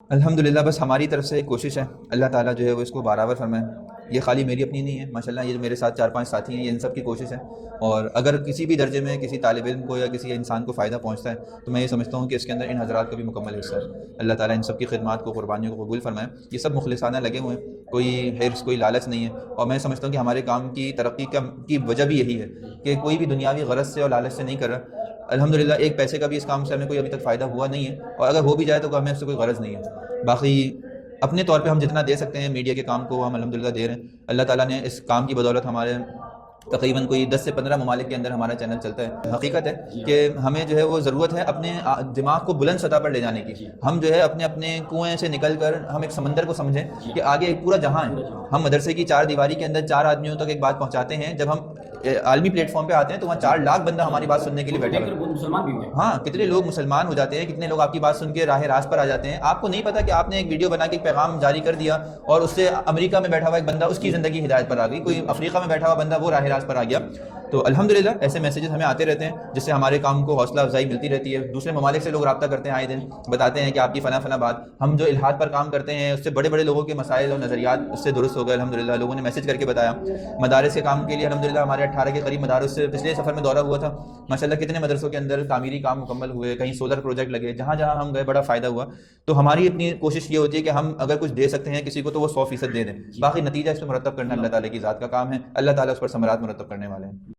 الحمدللہ بس ہماری طرف سے ایک کوشش ہے، اللہ تعالیٰ جو ہے وہ اس کو بارآور فرمائے۔ یہ خالی میری اپنی نہیں ہے، ماشاءاللہ یہ جو میرے ساتھ 4-5 ساتھی ہیں یہ ان سب کی کوشش ہے، اور اگر کسی بھی درجے میں کسی طالب علم کو یا کسی انسان کو فائدہ پہنچتا ہے تو میں یہ سمجھتا ہوں کہ اس کے اندر ان حضرات کا بھی مکمل حصہ ہے۔ اللہ تعالیٰ ان سب کی خدمات کو، قربانیوں کو قبول فرمائے۔ یہ سب مخلصانہ لگے ہوئے ہیں، کوئی حرص کوئی لالچ نہیں ہے، اور میں سمجھتا ہوں کہ ہمارے کام کی ترقی کی وجہ بھی یہی ہے کہ کوئی بھی دنیاوی غرض سے اور لالچ سے نہیں کر رہا۔ الحمدللہ ایک پیسے کا بھی اس کام سے ہمیں کوئی ابھی تک فائدہ ہوا نہیں ہے، اور اگر ہو بھی جائے تو ہمیں اس سے کوئی غرض نہیں ہے۔ باقی اپنے طور پہ ہم جتنا دے سکتے ہیں میڈیا کے کام کو ہم الحمدللہ دے رہے ہیں۔ اللہ تعالیٰ نے اس کام کی بدولت ہمارے تقریباً کوئی 10 سے 15 ممالک کے اندر ہمارا چینل چلتا ہے۔ حقیقت ہے کہ ہمیں جو ہے وہ ضرورت ہے اپنے دماغ کو بلند سطح پر لے جانے کی۔ ہم جو ہے اپنے کنویں سے نکل کر ہم ایک سمندر کو سمجھیں کہ آگے ایک پورا جہاں ہے۔ ہم مدرسے کی 4 دیواری کے اندر 4 آدمیوں تک ایک بات پہنچاتے ہیں، جب ہم عالمی پلیٹ فارم پہ آتے ہیں تو وہاں 4 لاکھ بندہ ہماری بات سننے کے لیے بیٹھا ہے۔ ہاں، کتنے لوگ مسلمان ہو جاتے ہیں، کتنے لوگ آپ کی بات سن کے راہ راست پر آ جاتے ہیں۔ آپ کو نہیں پتا کہ آپ نے ایک ویڈیو بنا کے ایک پیغام جاری کر دیا اور اس سے امریکہ میں بیٹھا ہوا ایک بندہ، اس کی زندگی ہدایت پر آ گئی، کوئی افریقہ میں بیٹھا ہوا بندہ وہ راہ راست پر آ گیا۔ تو الحمدللہ ایسے میسیجز ہمیں آتے رہتے ہیں جس سے ہمارے کام کو حوصلہ افزائی ملتی رہتی ہے۔ دوسرے ممالک سے لوگ رابطہ کرتے ہیں، آئے دن بتاتے ہیں کہ آپ کی فلاں فلاں بات، ہم جو الحاد پر کام کرتے ہیں اس سے بڑے بڑے لوگوں کے مسائل اور نظریات اس سے درست ہو گئے الحمدللہ، لوگوں نے میسیج کر کے بتایا۔ مدارس کے کام کے لیے الحمدللہ ہمارے 18 کے قریب مدارس سے پچھلے سفر میں دورہ ہوا تھا، ماشاءاللہ کتنے مدرسوں کے اندر تعمیری کام مکمل ہوئے، کہیں سولر پروجیکٹ لگے، جہاں جہاں ہم گئے بڑا فائدہ ہوا۔ تو ہماری اپنی کوشش یہ ہوتی ہے کہ ہم اگر کچھ دے سکتے ہیں کسی کو تو وہ 100% دے دیں، باقی نتیجہ اس پہ مرتب کرنا اللہ تعالیٰ کی ذات کا کام ہے۔ اللہ تعالیٰ اس پر ثمرات مرتب کرنے والے ہیں۔